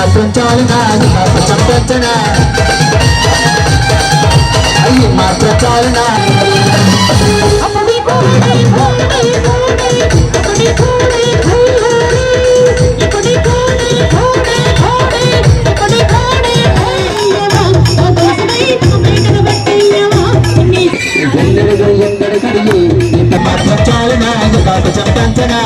మాత్రం చాలునా చంపించనా అయ్యి మాత్రం చాలునా ఎంత మాత్రం చాలునా బాబు చంపించనా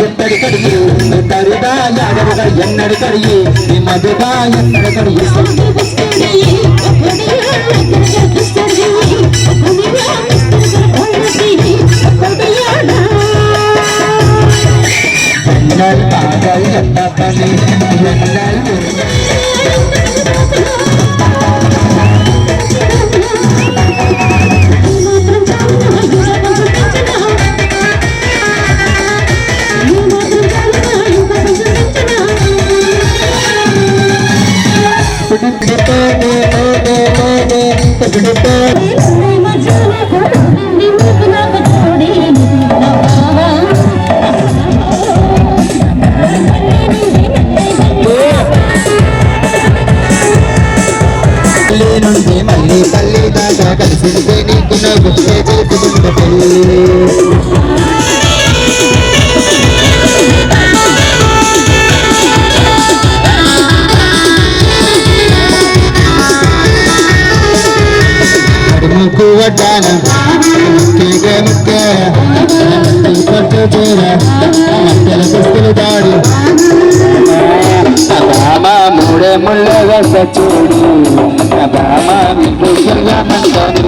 ఎత్తడి కడిగి తరుదా యాదవగా ఎన్నడి కడిగి ఈ మధుగా ఎత్తడి కడిగి ఎన్నడు కాగల్ ఎట్ట పని ఎన్నడు నుండి మళ్ళీ పల్లి దాకా కలిసి నీకు నవ్వు చేసుకుంటే ముక్కు వడ్డాన ముక్కే ముక్కే పట్టు చీర మధ్యల దుస్తులు దాడి బామా మూడే ముళ్ళగా చూడు బామా మిగులుగా మంటాను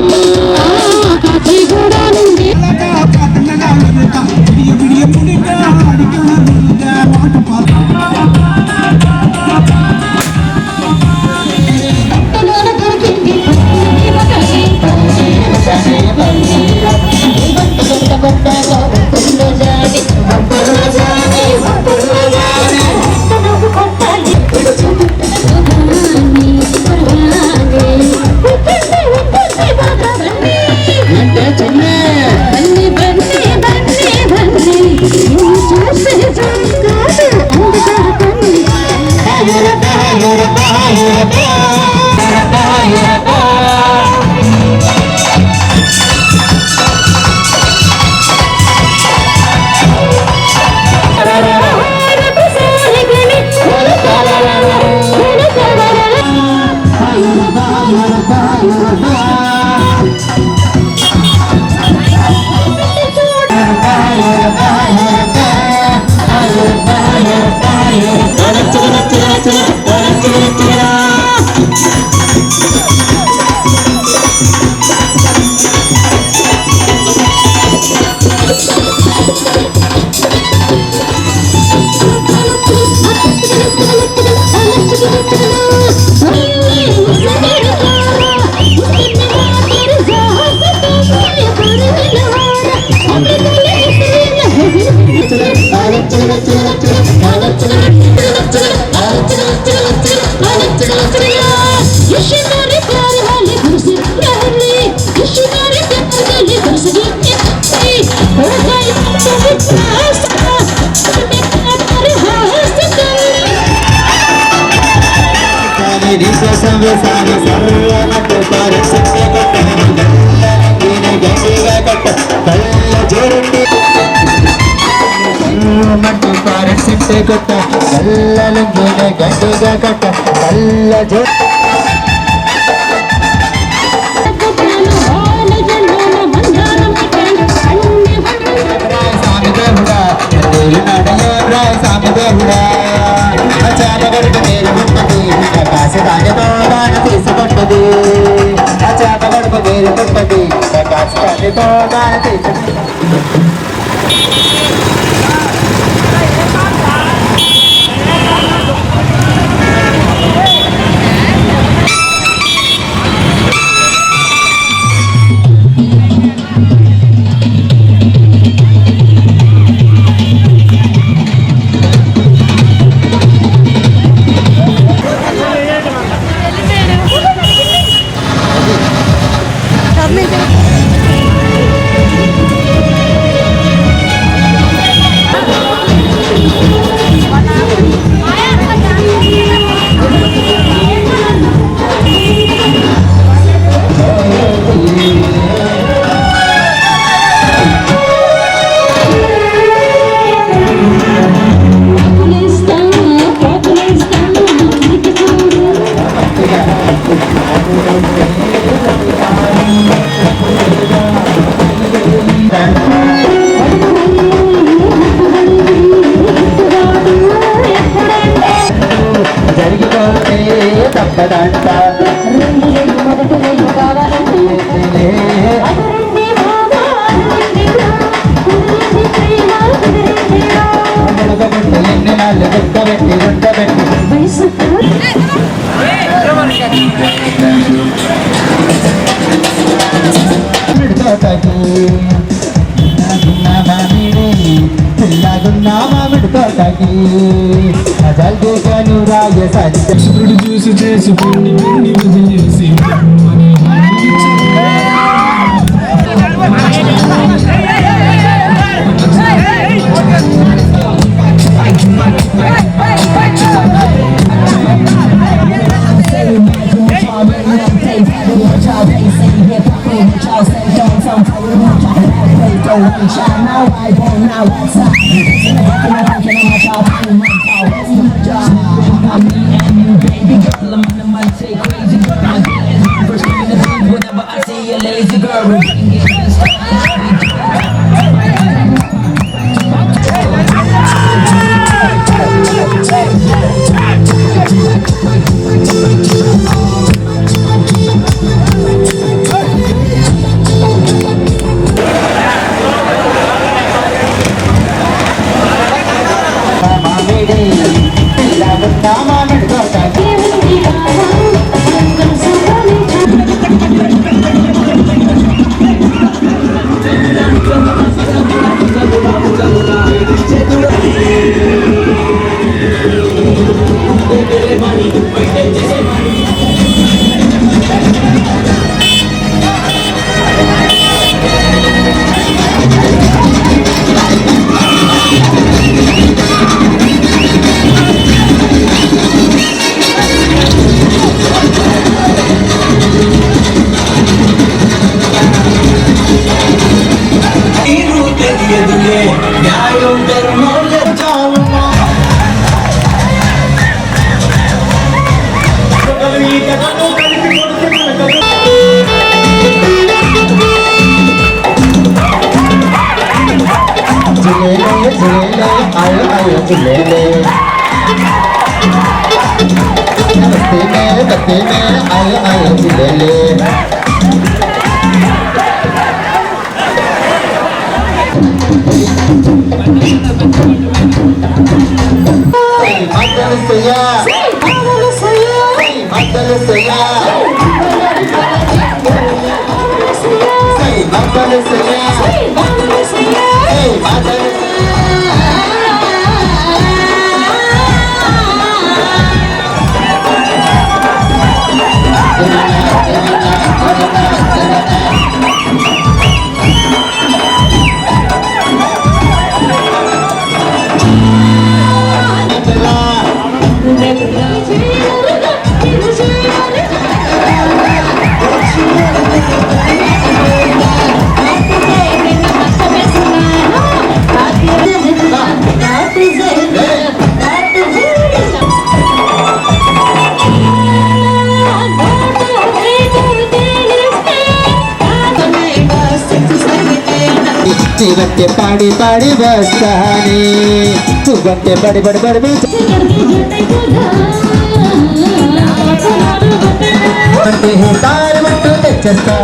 ఉంటదంట ఎన్ని నాళ్ళు గుర్తబెట్టి ఉండబెట్టి తోటకి పిల్లగున్నా మామిడి తోటకి జల్దీకను రాజసారి చూసి చేసి పిండి పిండి వదిలేసి lazy girl. बत्ती में आयो ले मदल सया मदल सया मदल सया बच्चे पाड़ी पाड़ी बस्तानी तू बच्चे बड़े बड़े बड़े तार बट्टू तेचस्ता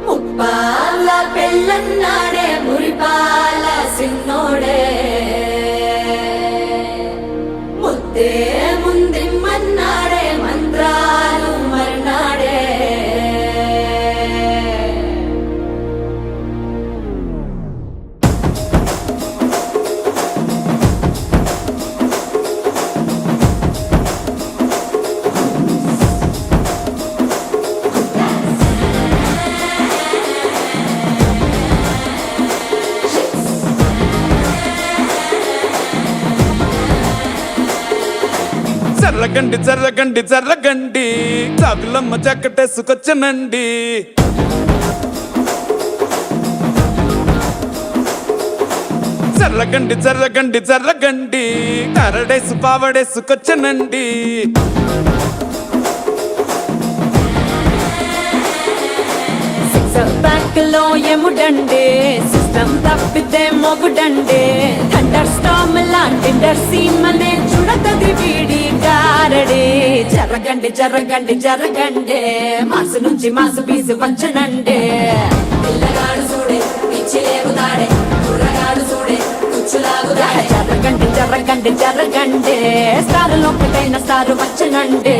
ముప్పాల పెళ్ళన్నాడే మురిపాల సిన్నోడే ముద్దే ముందిమ్మన్నాడే మంత్రాలు మర్నాడే జర్రగండి జర్రగండి జర్రగండి చాకులమ్మ చక్కటేసుకొచ్చనండి చర్రగండి చర్రగండి చర్రగండి కరడేసు పావడేసుకొచ్చనండి బ్యాక్ లో ఎముడండే సిస్టమ్ తప్పితే మొగుడండే థండర్ స్టామ్ లాంటి సీమనే చూడతది వీడి గారడే జరగండి జరగండి జరగండే మాసు నుంచి మాసు పీసు వంచనండే పిల్లగాడు చూడే పిచ్చి లేగుతాడే కుర్రగాడు చూడే కుచ్చులాగుతాడే జరగండి జరగండి జరగండే స్టారు లోపలైన స్టారు వచ్చనండే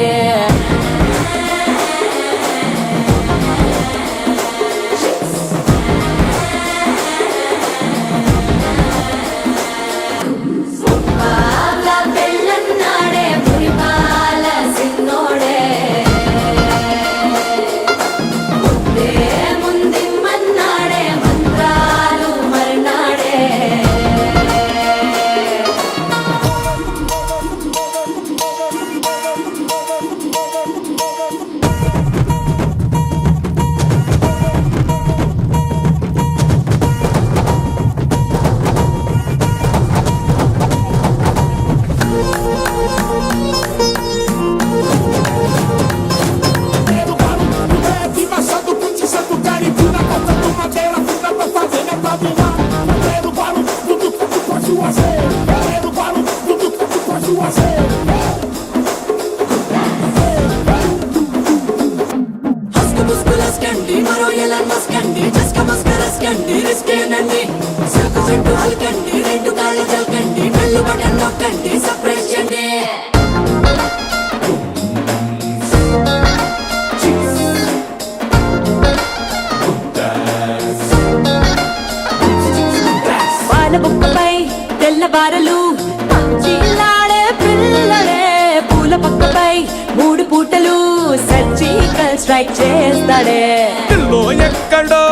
మరో ఎలా మస్కండి జస్క మస్కరస్కండి రిస్కేనండి సకు సెట్టు హల్కండి రెండు కాళ్ళ జల్కండి బెల్లు బటన్ నొక్కండి సర్ప్రైజ్ చేయండి పాల బుక్కపై తెల్లబారలు పచ్చిలాడే పిల్లడే పూల పక్కపై మూడు పూటలు సర్జికల్ స్ట్రైక్ చేస్తాడే పిల్లో ఎక్కడో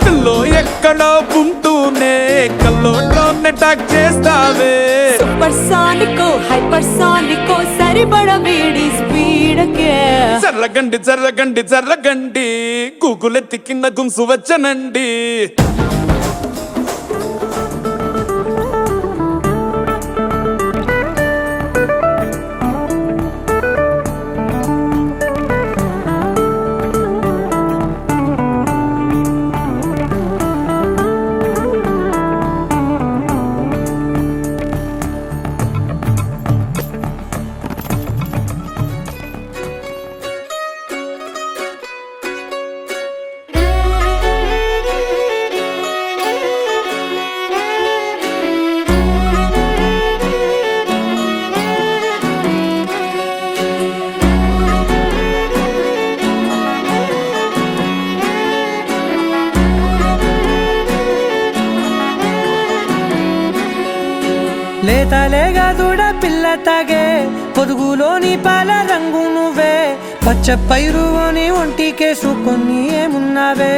పిల్లో ఎక్కడో ఉంటూనే కల్లోనే టాక్ చేస్తావే సూపర్ సానికో హైపర్ సానికో సరిపడ వీడి స్పీడ్కే చర్రగండి చర్రగండి చర్రగండి గూగులెత్తి కింద గుంసు వచ్చనండి లేతలేగా దూడ పిల్ల తాగే పొదుగులోని పాల రంగు నువ్వే పచ్చ పైరుని ఒంటికేసుకొని ఏమున్నావే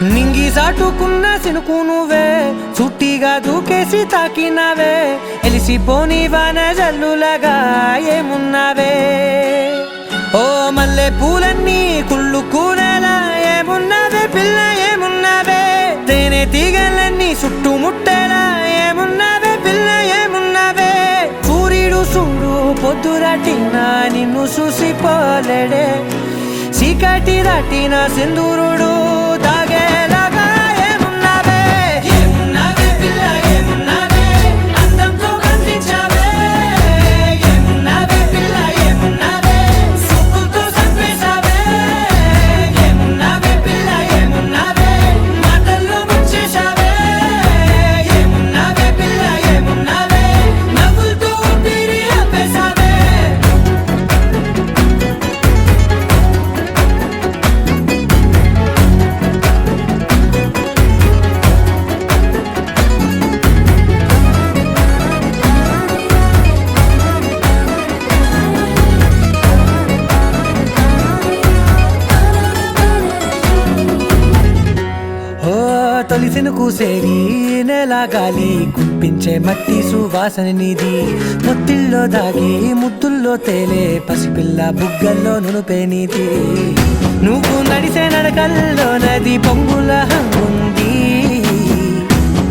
నింగి సాటుకున్న సినుకు నువ్వే చుట్టిగా దూకేసి తాకినావే ఎలిసిపోని వాన జల్లులగా ఏమున్నావే ఓ మల్లె పూలన్నీ కుళ్ళు కూరలా ఏమున్నావే పిల్ల ఏమున్నావే తేనె తీగలన్నీ చుట్టుముట్టేలా ఏమున్నావే పిల్ల ఏమున్నావే సూర్యుడు చూడు పొద్దురాటిన నిన్ను చూసిపోలేడే చీకటి దాటిన సింధూరుడు తాగేలాగా ఏమున్నావే ఏమున్నావే పిల్ల ఏమున్నావే అందంతో కనిపించావే ఏమున్నావే పిల్ల ఏమున్నావే సుక్కుతో చంపేశావే ఏమున్నావే పిల్ల ఏమున్నావే మాటల్లో ముంచేశావే ఏమున్నావే పిల్ల ఏమున్నావే నవ్వులతో ఊపిరి ఆపేశావే తొలిసిన కూసేరి నెల గాలి గుప్పించే మట్టి సువాసన నిధి ముత్తిల్లో దాగి ముద్దుల్లో తేలే పసిపిల్ల బుగ్గల్లో నునుపే నీది నువ్వు నడిసే నడకల్లో నది పొంగుల హంగుంది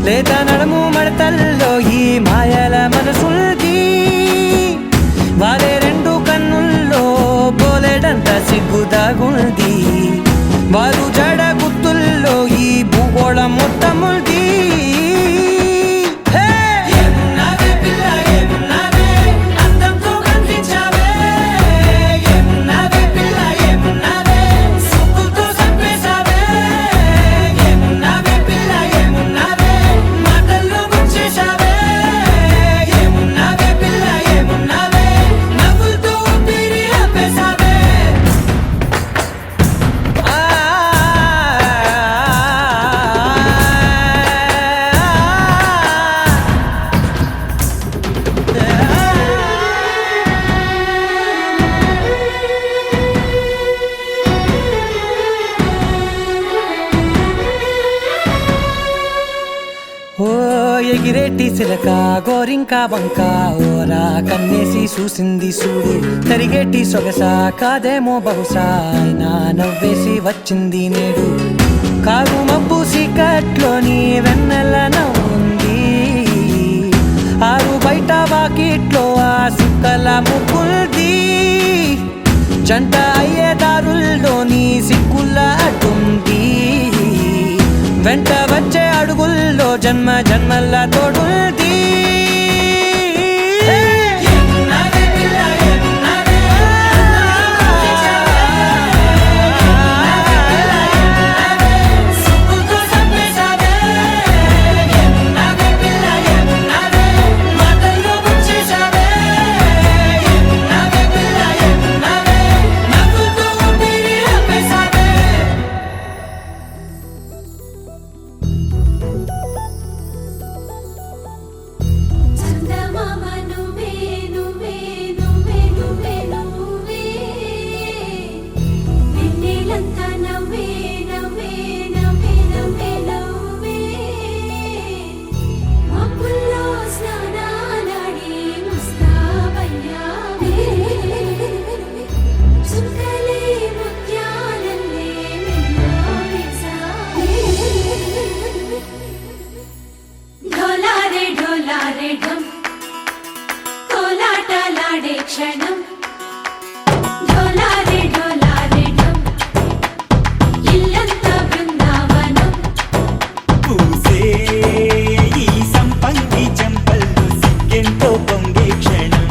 లేదా నడుము మడతల్లో ఈ మాయల మనసుంది వారే రెండు కన్నుల్లో పోలేడంత సిగ్గుదాగుంది వారు జడ గుర్తుల్లో ఈ భూగోళం మొత్తముంది ఓ ఎగిరేటి సిలక గోరింకా వంక ఓరా కన్నేసి చూసింది చూడు తరిగేటి సొగస కాదేమో బహుశా అయినా నవ్వేసి వచ్చింది నేడు కారు మబ్బు సీకట్లోని వెన్నెల నవ్వుంది ఆరు బయట వాకిట్లో ఆ సుక్కల ముగ్గుల్ది జంట అయ్యే దారుల్లోని సిక్కుల అడ్డుంది వెంట వచ్చే అడుగుల్లో జన్మ జన్మల్ల తోడుంది చందమామ నువ్వే నువ్వే నువ్వే నువ్వే నువ్వే వెన్నెలంతా నవ్వే నవ్వే నవ్వే నవ్వే నవ్వే మబ్బుల్లో స్నానాలాడి ముస్తాబయ్యావే చుక్కలే ముత్యాలల్లే మెల్లో వేసావే ढोलारे ढम कोलाटलाडे क्षणम ढोलारे ढम इल्लंत बृंदावनम పూసే ఈ సంపంగి చెంపల్లో సిగ్గెంతో పొంగే క్షణం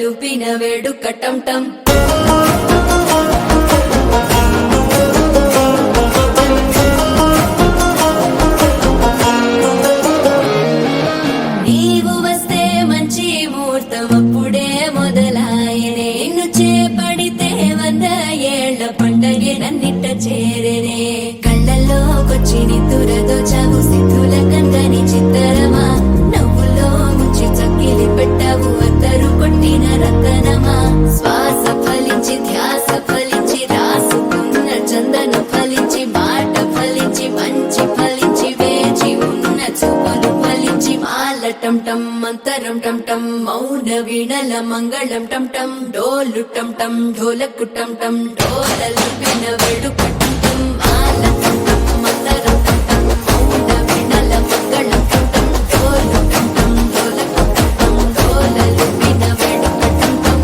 లూపిన వేడుక టం టం నీవు వస్తే మంచి ముహూర్తం అప్పుడే మొదలాయనే నిన్ను చేపడితే 100 ఏళ్ల పండగే నన్నిట్ట చేరేనే కళ్ళల్లోకొచ్చి నిద్దురదోచావు సిద్ధుల కందని చిత్తరమా నవ్వులో ముంచి చక్కిలి పెట్టావు అత్తరు కొట్టిన రతనమా శ్వాస ఫలించి ధ్యాస ఫలించి రాసుకున్న చందనం ఫలించి మాట ఫలించి మంచి ఫలించి వేచి ఉన్న చూపులు ఫలించి మాల టం టం మంతరం టం టం మౌన వీణల మంగళం టం టం డోలు టం టం ఢోలకు టం టం డోలలు విన వేడుక టం టం మాల టం టం మంతరం టం టం మౌన వీణల మంగళం టం టం డోలు టం టం ఢోలకు టం టం డోలలు విన వేడుక టం టం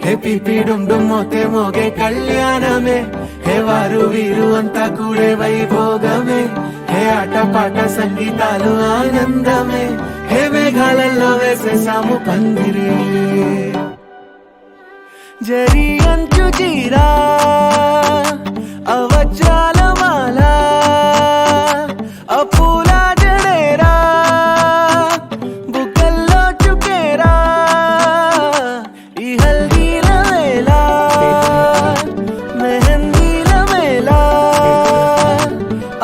హే పిపి డుమ్ డుమ్ మోతే మోగే కళ్యాణమే హే వారు వీరు అంతా కూడే వైభోగమే హే ఆట పాట సంగీతాలు ఆనందమే హే మేఘాలలో వేసేసాము పందిరి జరి అంచు చీరా అవచాల మాల అపూల జడేరా బుగ్గల్లో చుకేరా ఈ హల్దీల వేళ మెహందీల మేళ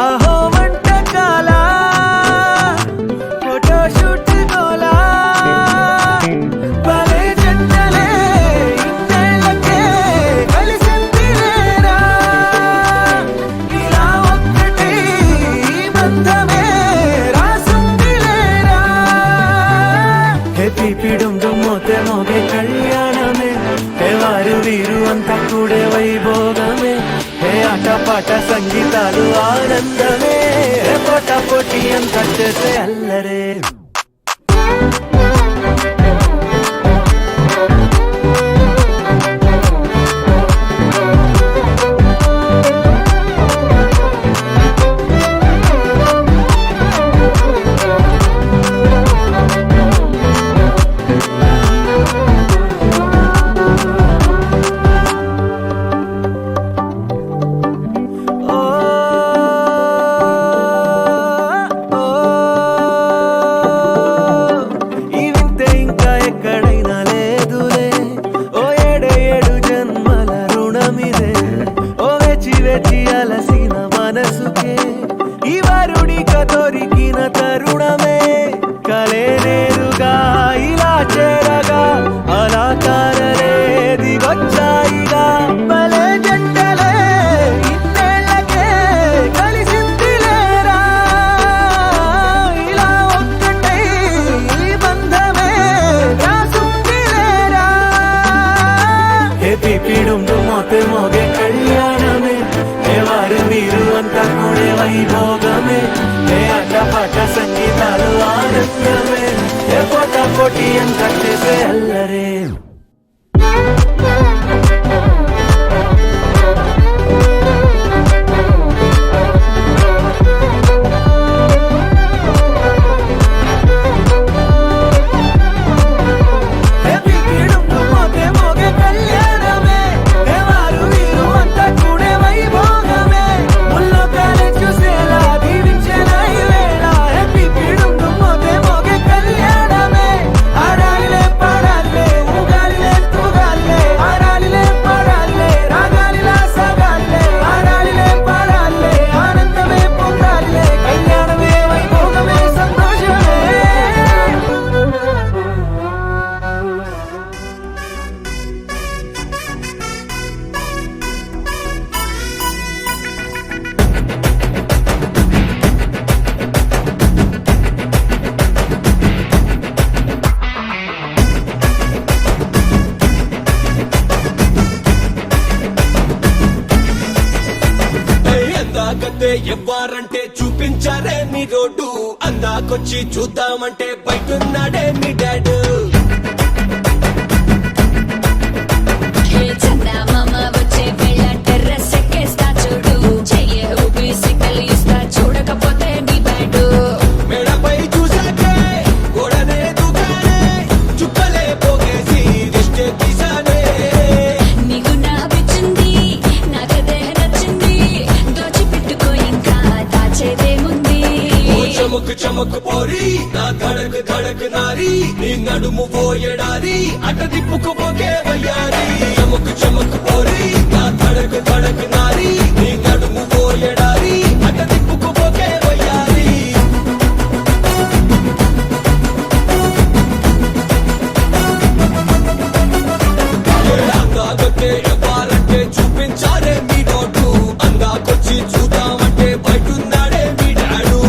అహో వంటకాల ఫోటోషూట్ గోలా భలే జంటలే ఇన్నేళ్ళకే కలిసింది లేరా ఇలా ఒక్కటే ఈ బంధమే రాసుంది లేరా హే పిపి డుమ్ డుమ్ మోతే మోగే కళ్యాణమే హే వారు వీరు అంతా కూడే వైభోగమే హే ఆట పాట సంగీతాలు ఆనందమే హే పోటా పోటీ అంతా చేసే అల్లరే ఈ వింతే ఇంకా ఎక్కడైనా లేదులే ఓ ఏడు జన్మల రుణమిదే ఓ వేచి వేచి అలసిన మనసుకే ఈ వరుడిక దొరికిన తరుణమే కలే నేరుగా ఇలా చేరగా అలా కారలే దిగొచ్చాయిగా భలే జంటలే ఇన్నేళ్ళకే కలిసింది లేరా ఇలా ఒక్కటే ఈ బంధమే రాసుంది లేరా హే పిపి డుమ్ డుమ్ మోతే మోగే కళ్యాణమే హే వారు వీరు అంతా కూడే వైభోగమే హే ఆట పాట సంగీతాలు ఆనందమే హే పోటా పోటీ అంతా చేసే అల్లరే హే పిపి డుమ్ డుమ్ మోతే మోగే కళ్యాణమే హే వారు వీరు అంతా కూడే వైభోగమే ముల్లోకాలే చూసేలా దీవించిన ఈ వేళ హే పిపి డుమ్ డుమ్ మోతే మోగే కళ్యాణమే ఆడాలే పాడాలే ఊగాలే కొద్దే ఎవ్వారంటే చూపించారే మీ రోడ్డు అందాకొచ్చి చూద్దామంటే బయటున్నాడే మీ డాడు చందమామ వచ్చే వేళ టెర్రస్ ఎక్కేస్తా చూడు చెయ్యే ఊపి సిగ్గలు ఇస్తా చూడకపోతే నీ బ్యాడు మేడపై చూసాకే గోడనే దూకానే చుక్కలే పోగేసి దిష్టే తీసానే నీకు నా పిచ్చింది నాకదే నచ్చింది దోచిపెట్టుకో ఇంకా దాచేదేముంది ఓ చమక్ చమక్ పోరి నా ధడక్ ధడక్ నారి నీ నడుము పోయడారి అట తిప్పుకుపోకే వయ్యారి చమక్ చమక్ పోరి నా ధడక్ ధడక్ నారి నీ నడుము పోయడారి అట తిప్పుకుపోకే వయ్యారి అందాకొచ్చే ఎవ్వాలంటే చూపించారే మీ నోటు అందాకొచ్చి చూద్దామంటే బయటున్నాడే మీ డాడు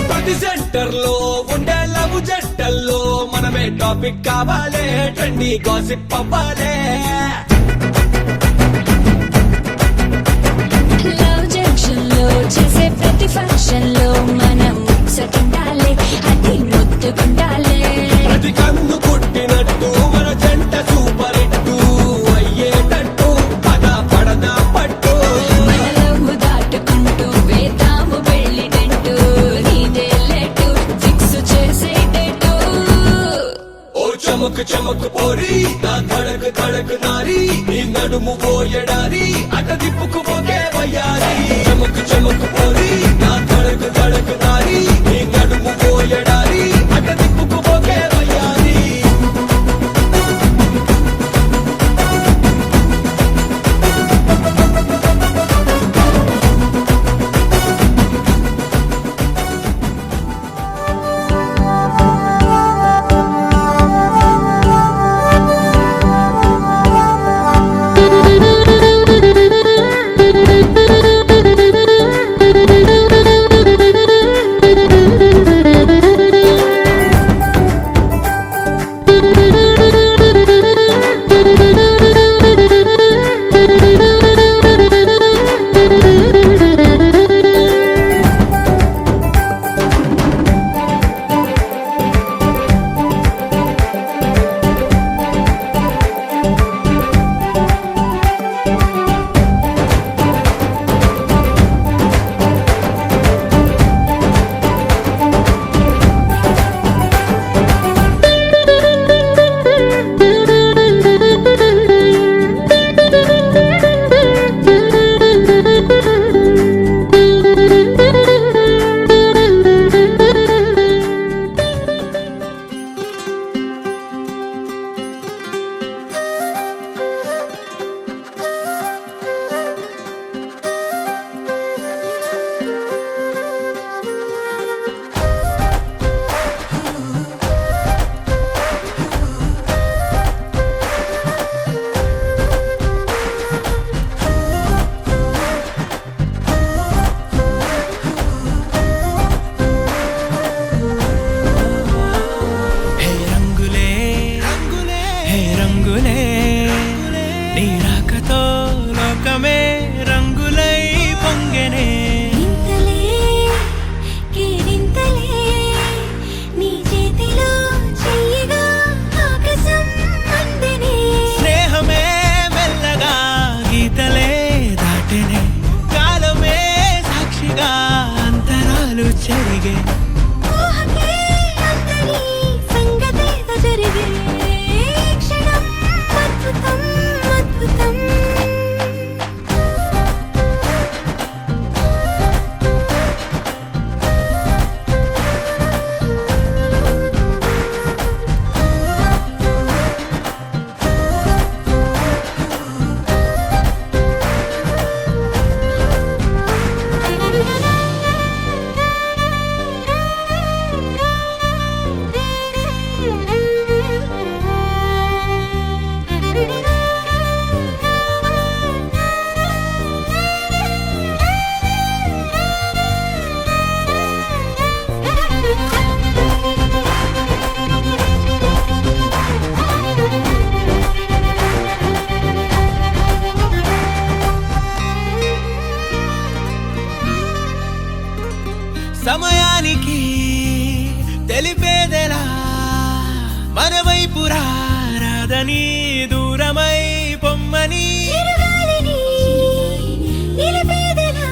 ప్రతి సెంటర్ లో ఉండే లవ్ జట్టల్లో మనమే టాపిక్ కావాలే ట్రెండీ గాసిప్ అవ్వాలే లవ్ జంక్షన్ లో చేసే ప్రతి ఫంక్షన్ లో మనం ముచ్చటుండాలి అది ముద్దుకుండాలి ప్రతి కన్ను కొట్టినట్టు మన జంట సూపర్ హిట్టు అయ్యేటట్టు పద పడదా పట్టు మన లవ్ దాటుకుంటూ వేద్దాము వెళ్ళినట్టు నీదే లేటు ఫిక్స్ చేసేటట్టు ఓ చమక్ చమక్ పోరి నా ధడక్ ధడక్ నారి నీ నడుము పోయడారి అట తిప్పుకుపోకే వయ్యారి చమక్ చమక్ పోరి నా ధడక్ ధడక్ నారి నీ నడుము పోయడారి అట తిప్పుకుపోకే వయ్యారి జరిగే ఊహకే అంతని సంగతేదో జరిగే క్షణం అద్భుతం అద్భుతం వైపు రాదని దూరమై పొమ్మని చిరుగాలిని నిలిపేదెలా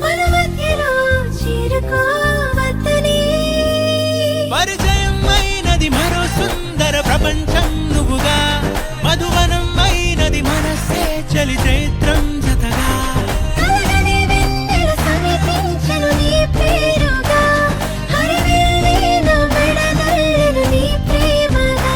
మన మధ్యలో చేరుకోవద్దని పరిచయం అయినది మరో సుందర ప్రపంచం నువ్వుగా మధువనం అయినది మనసే చలి చైత్రం జతగా కలగని వెన్నెల సమీపించను నీ పేరుగా హరివెల్లి నా మెడదల్లెను నీ ప్రేమగా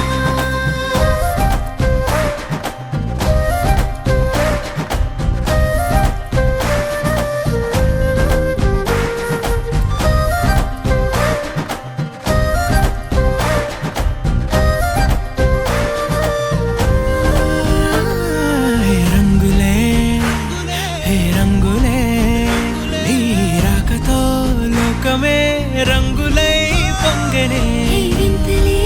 హే రంగులే హే రంగులే నీ రాకతో లోకమే రంగులై పొంగనే కేరింతలే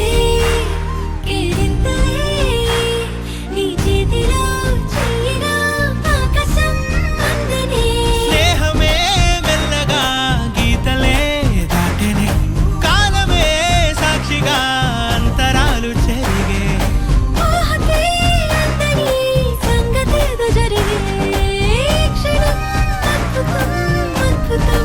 కేరింతలే నీ చేతిలో చెయ్యగా ఆకాశం అందనే స్నేహమే మెల్లగా గీతలే దాటెనే కాలమే సాక్షిగా అంతరాలు చెరిగే ఊహకే అందని సంగతేదో జరిగే క్షణం అద్భుతం అద్భుతం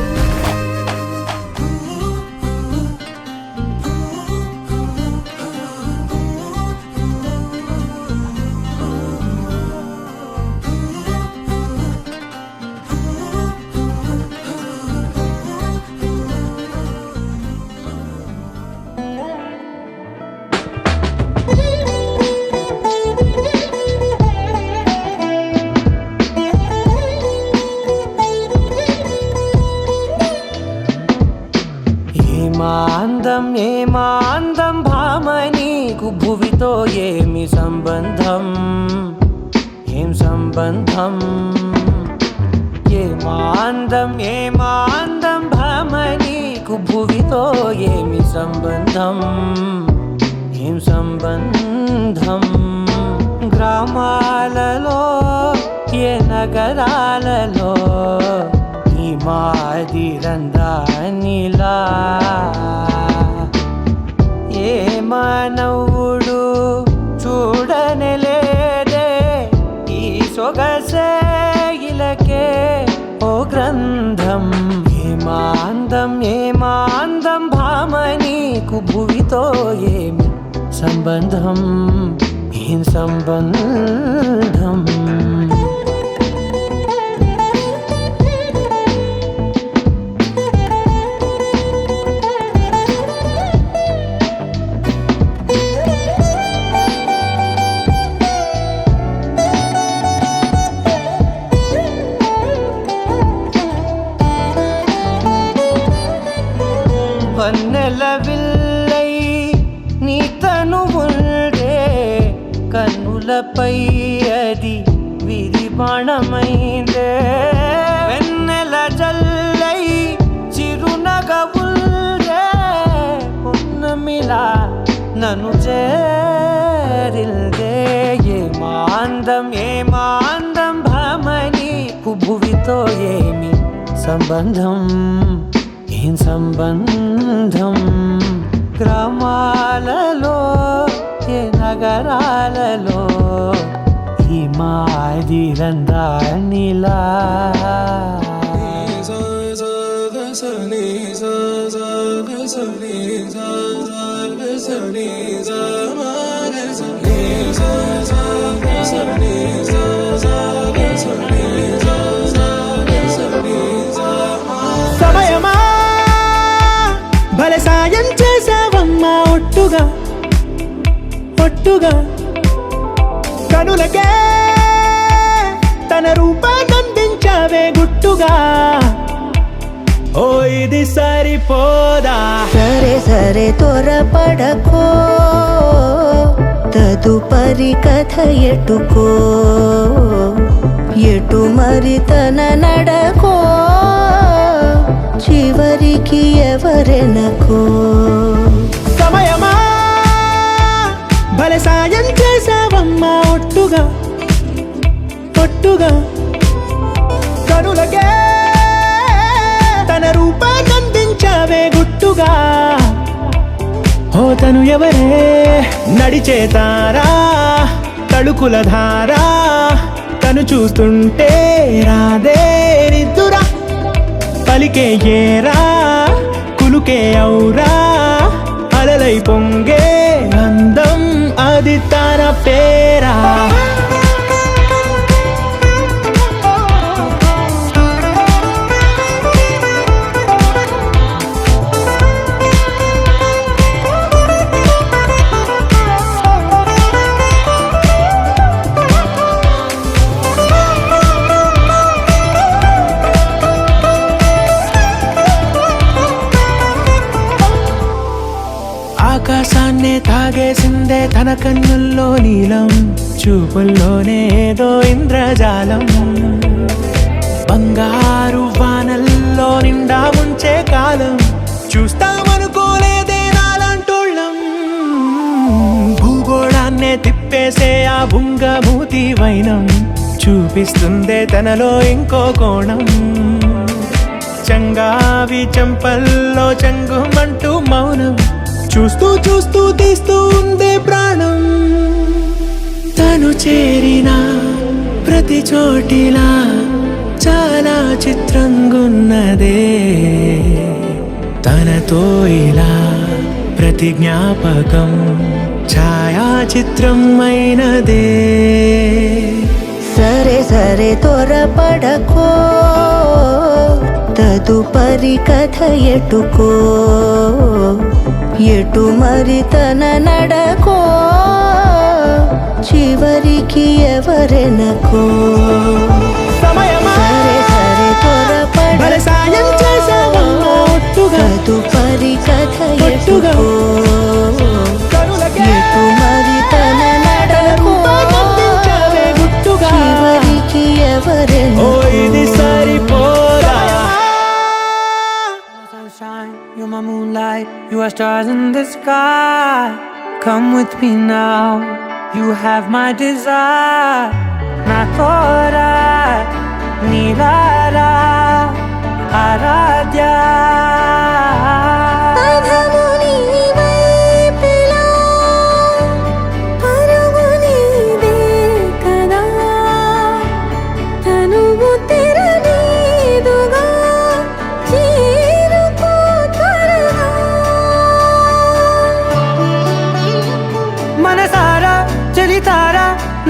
ఏమాందం భామ నీకు భువితో ఏమి సంబంధం ఏం సంబంధం ఏమాందం భామ నీకు భువితో ఏమి సంబంధం ఏం సంబంధం గ్రామాలలో ఏ నగరాలలో ఈ మాదిరందానిలా ఏ మానవుడు చూడనలేదే ఈ సొగసే ఇలకే ఓ గ్రంథం ఏమాందం భామ నీకు భువితో ఏమి సంబంధం ఏం సంబంధం వన్నెల విల్లై నీ తనువుండే కన్నులపై అది విరిబాణమైందే వెన్నెల జల్లై చిరునగవుల్డే పున్నమిలా నన్ను చేరిల్దే ఏమాందం భామని భువితో ఏమి సంబంధం ఏం సంబంధం గ్రామాలలో ఏ నగరాలలో ఈ మాదిరందానిలా సమయమా భలే సాయం చేసావమ్మా ఒట్టుగా ఒట్టుగా కనులకే తన రూపాన్నందించావే గుట్టుగా ఓ ఇది సరిపోదా సరే సరే త్వరపడకో తదుపరి కథ ఎటుకో ఎటు మరి తన నడకో చివరికి ఎవరెనకో సమయమా భలే సాయం చేసావమ్మా ఒట్టుగా ఒట్టుగా కనులకే తన రూపాన్నందించావే గుట్టుగా ఓ తను ఎవరే నడిచే తారా తళుకుల ధారా తను చూస్తుంటే రాదే నిద్దురా పలికే ఏరా కులుకే ఔరా అలలై పొంగే అందం అది తన పేరా ఆకాశాన్నే తాగేసిందే తన కన్నుల్లో నీలం చూపుల్లోనే ఏదో ఇంద్రజాలం బంగారు వానల్లో నిండా ఉంచే కాలం చూస్తామనుకోలేదే నాలంటోళ్ళం భూగోళాన్నే తిప్పేసే ఆ బుంగమూతి వైనం చూపిస్తుందే తనలో ఇంకో కోణం చంగావి చెంపల్లో చంగుమంటూ మౌనం చూస్తూ చూస్తూ తీస్తూ ఉందే ప్రాణం తను చేరిన ప్రతి చోటిలా చాలా చిత్రంగున్నదే తనతో ఇలా ప్రతి జ్ఞాపకం ఛాయాచిత్రం అయినదే సరే సరే త్వరపడకో తదుపరి కథ ఎటుకో ఎటు మరి తన నడకో చివరికి ఎవరెనకో సరే సరే త్వరపడకో తదుపరి కథ ఎటుకో ఎటు మరి తన నడకో చివరికి ఎవరెనకో ఇది సరిపోదా Sunshine, you're my moonlight, you are stars in the sky. Come with me now, you have my desire. Na tora, nilara, aradya.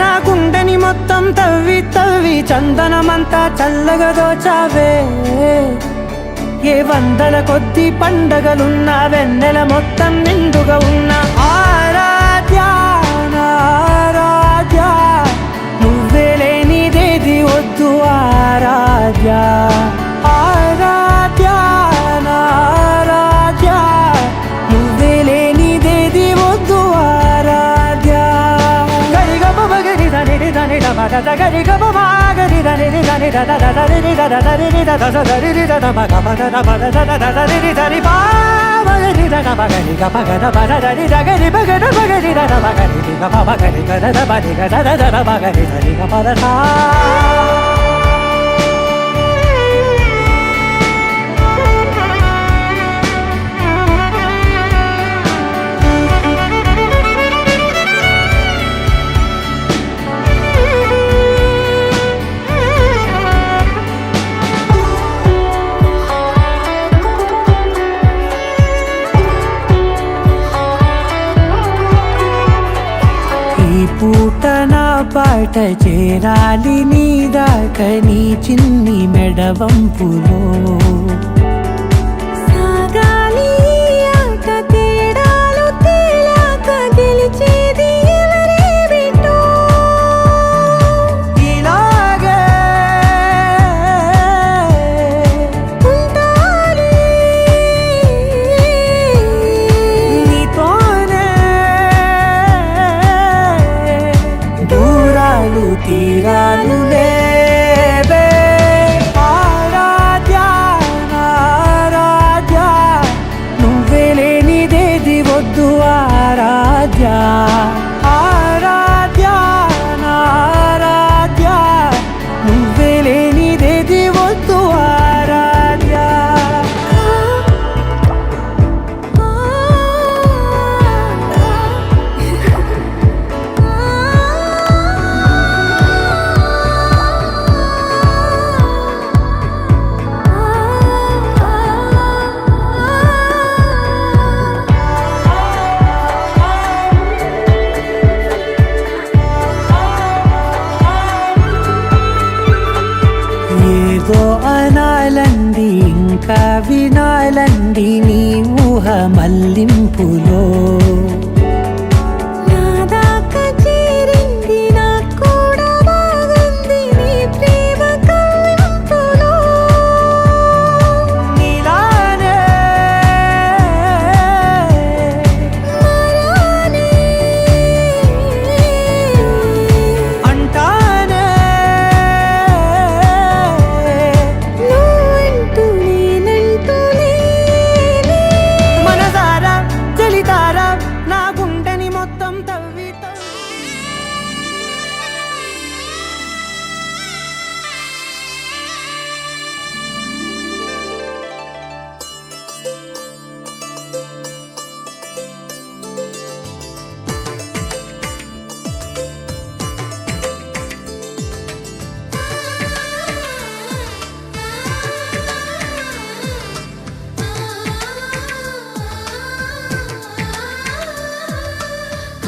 నా గుండెని మొత్తం తవ్వి తవ్వి చందనమంతా చల్లగా దోచావే ఏ వందల కొద్ది పండగలున్న వెన్నెల మొత్తం నిండుగా ఉన్న ఆరాధ్య ఆరాధ్య నువ్వే లేనిదేది వద్దు ఆరాధ్య ఆరాధ్య ఆరాధ్య నువ్వే లేనిదేది వద్దు ఆరాధ్య గరి గమ గరి దని దని దని దని పూట నా పాట చేరాలి నీ దాకా నీ చిన్ని మెడవంపులో సాగాలి ఆట తేడాలు తేలాక గెలిచేది ఎవరే బిడ్డో ఇలాగే ఉండాలి నీతోనే దూరాలు తీరాలు లేవే ఆరాధ్య ఆరాధ్య నువ్వే లేనిదేది వద్దు ఆరాధ్య ఆరాధ్య ఆరాధ్య నువ్వే లేనిదేది వద్దు ఆరాధ్య మల్లింపులో నాదాకా చేరింది నాకు కూడా బాగుంది నీ ప్రేమ కవ్వింపులో నీలానే మరానే అంటానే నువ్వంటూ నేనంటూ లేనే మనసారా చలితారా నా గుండెని మొత్తం తవ్వి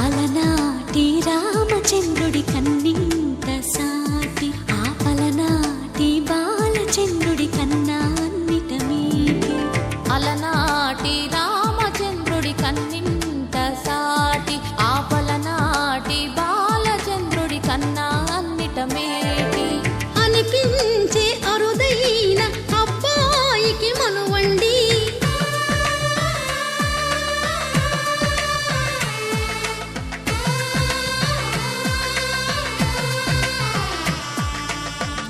అలనాటి రామచంద్రుడి కన్నింత సాటి ఆ పలనాటి బాలచంద్రుడి కన్నా అన్నిట మీటి అలనాటి రామచంద్రుడి కన్నింత సాటి ఆ పలనాటి బాలచంద్రుడి కన్నా అన్నిట మేటి అనిపించే అరుదైన అబ్బాయికి మనువండి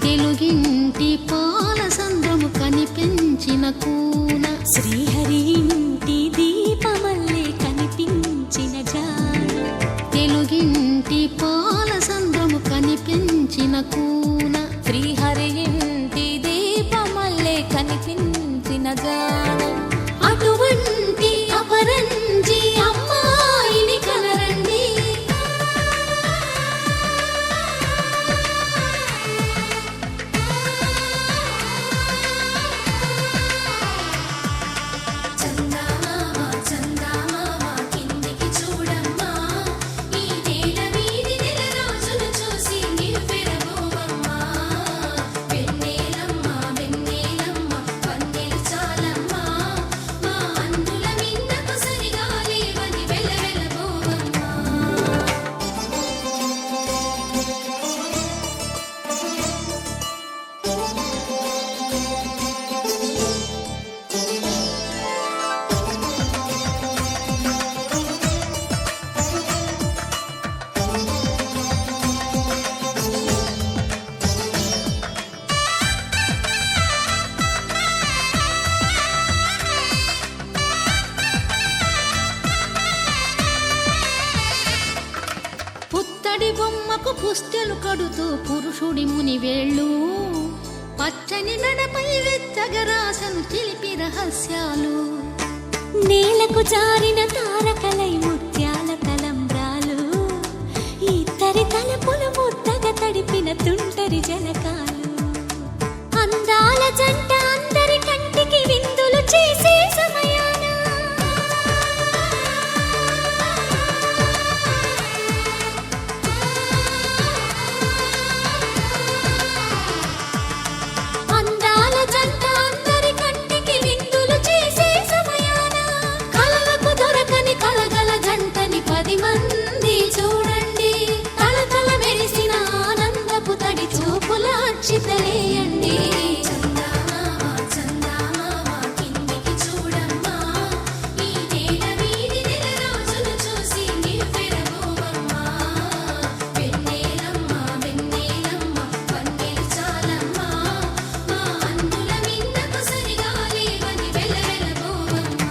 తెలుగింటి పాల సంద్రము కనిపించిన కూన శ్రీహరి ఇంటి దీపమల్లే కనిపించిన జాన తెలుగింటి పాల సంద్రము కనిపించిన కూన శ్రీహరి ఇంటి దీపమల్లే కనిపించిన జాన అటువంటి అపరంజి అమ్మాయిని కనరండి కిందికి చూడమ్మా ఈ నేల వీధి నెల రోజులు చూసి నివ్వెరబోవమ్మా వెన్నెలమ్మ వెన్నెలమ్మ వన్నెలు చాలమ్మా మా అందుల మిన్నకు సరిగా లేవని వెలవెలబోవమ్మా పుత్తడి బొమ్మకు పుస్తెలు కడుతూ పురుషుడి ముని వేళ్ళు పచ్చని మెడపై వెచ్చగరాసను చిలిపి రహస్యాలు నేలకు జారిన తారకలై ముత్యాల తలంబ్రాలు ఇద్దరి తలపులు ముద్దగా తడిపిన తుంటరి జలకాలు అందాల జంట అందరి కంటికి విందులు చేసే సమయాన అందాల జంట అందరి కంటికి విందులు చేసే సమయాన కలలకు దొరకని కలగల జంటని 10 మంది చూడండి తలతల మెరిసిన ఆనందపు తడి చూపుల అక్షితలేయండి కిందికి చూడమ్మా ఈ నేల వీధి నెల రోజులు చూసి నివ్వెరబోవమ్మా వెన్నెలమ్మ వెన్నెలమ్మ వన్నెలు చాలమ్మా మా అందుల మిన్నకు సరిగా లేవని వెలవెలబోవమ్మా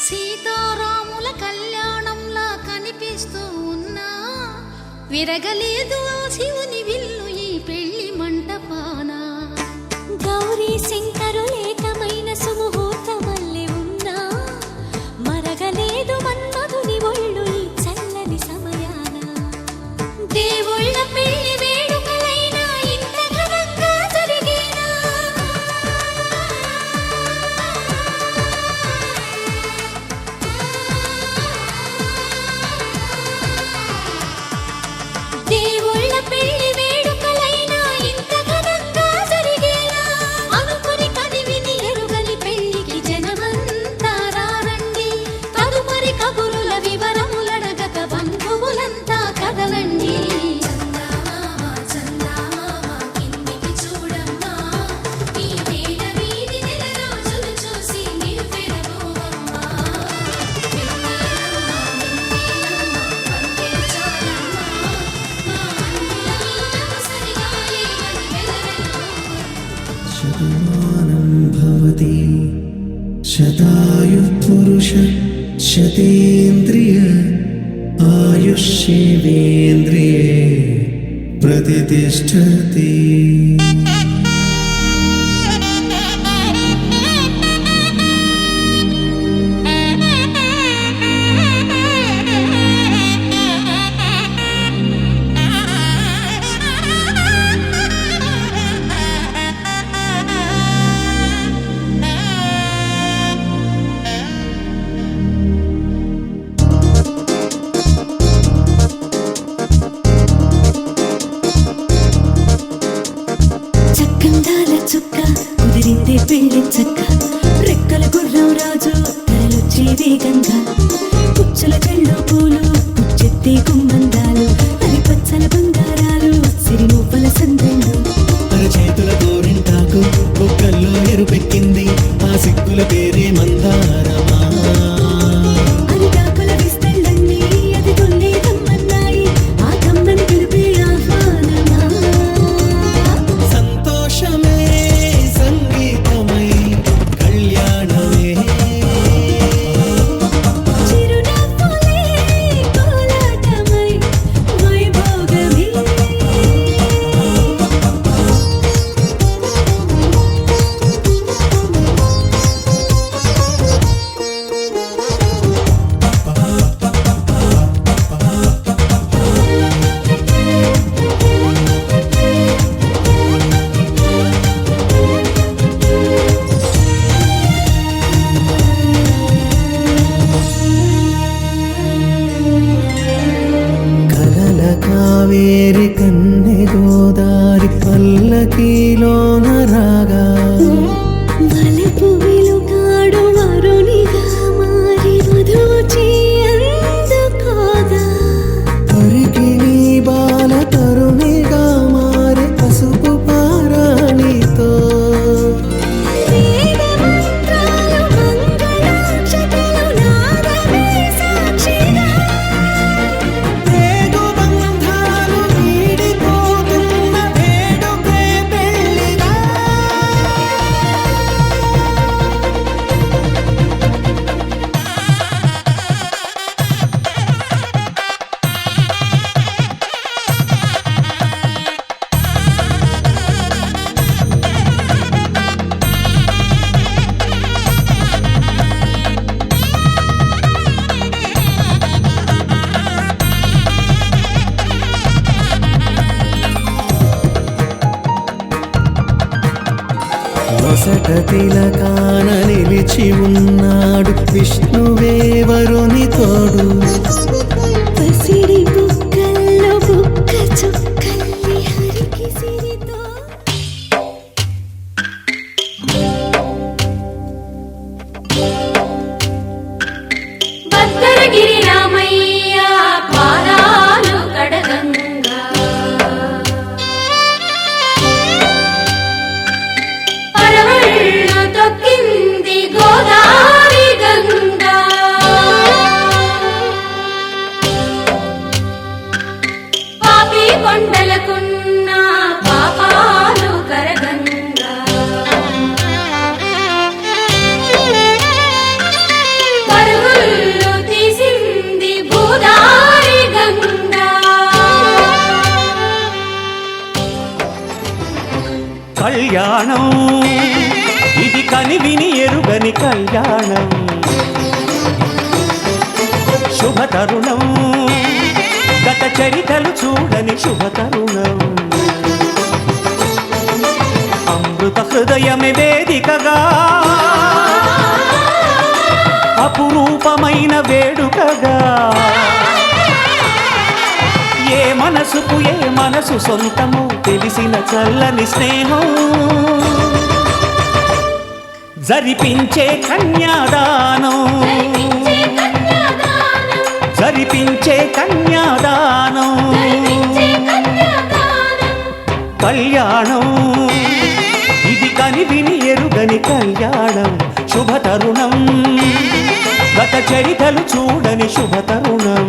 సీతారాముల కళ్యాణంలా కనిపిస్తూ ఉన్నా విరగలేదు ఆ శివుని విల్లు ఈ పెళ్లి మంటపాన గౌరీ శంకరులేకమైన సుముహూర్తమల్లె ఉన్నా మరగలేదు మన్మధుని ఒళ్ళు ఈ చల్లని సమయాన శతమానం భవతి శతాయుః పురుష శతేంద్రియ ఆయుష్యేంద్రియే ప్రతిష్టతి. చక్కందాల చుక్క కుదిరిందే పెళ్లి చక్క రెక్కల గుర్రం రాజు తరలొచ్చే వేగంగా పుచ్చల చెళ్ళు పూలు పుచ్చెత్తి గుమ్మందాలు అది పచ్చల బంగారాలు సిరి నువ్వుల సందెళ్ళు చేతుల గోరింటాకు బొక్కల్లో ఎరుపెక్కింది ఆ సిగ్గుల పేరే మందారమా. అరిటాకుల విస్తళ్ళన్నీ అది కొన్నే కమ్మన్నాయి ఆ కమ్మని పిలిపే ఆహ్వానమా. సంతోషమే సంగీతమై కళ్యాణమే చిరునవ్వులే కోలాటమై వైభోగమే. కలల కావేరి కన్నె గోదారి పల్లకీలోన రాగా వలపు వెలుగాడు వరునిగా మారి వధూచి అందుకోగా తరికి నీ బాల తరుణిగా మారే పసుపు పారాణితో వేద మంత్రాలు మంగళాక్షతలు నాదమే సాక్షిగా రేగు బంధాలు వీడిపోతున్న వేడుకే పెళ్లిగా. వసట తిలకాన నిలిచి ఉన్నాడు విష్ణువే వరుని తోడు. పసిడి బుక్కల్లో బుక్క చుక్కల్లి హరికి సిరితో భద్రగిరి రామయ్య పాదాలు కడగంగా పరవళ్ళు తొక్కింది గోదావరి గంగా పాపి కొండలకున్న పాపాలు కరగంగా పరుగుళ్ళు తీసింది భూదారి గంగా కళ్యాణం ఇది కనివిని ఎరుగని కళ్యాణం శుభతరుణం గత చరితలు చూడని శుభతరుణం అమృత హృదయమే వేదికగా అపురూపమైన వేడుకగా ఏ మనసుకు ఏ మనసు సొంతము తెలిసిన చల్లని స్నేహం జరిపించే కన్యాదానం జరిపించే కన్యాదానం కళ్యాణం ఇది కనివిని ఎరుగని కళ్యాణం శుభతరుణం గత చరితలు చూడని శుభతరుణం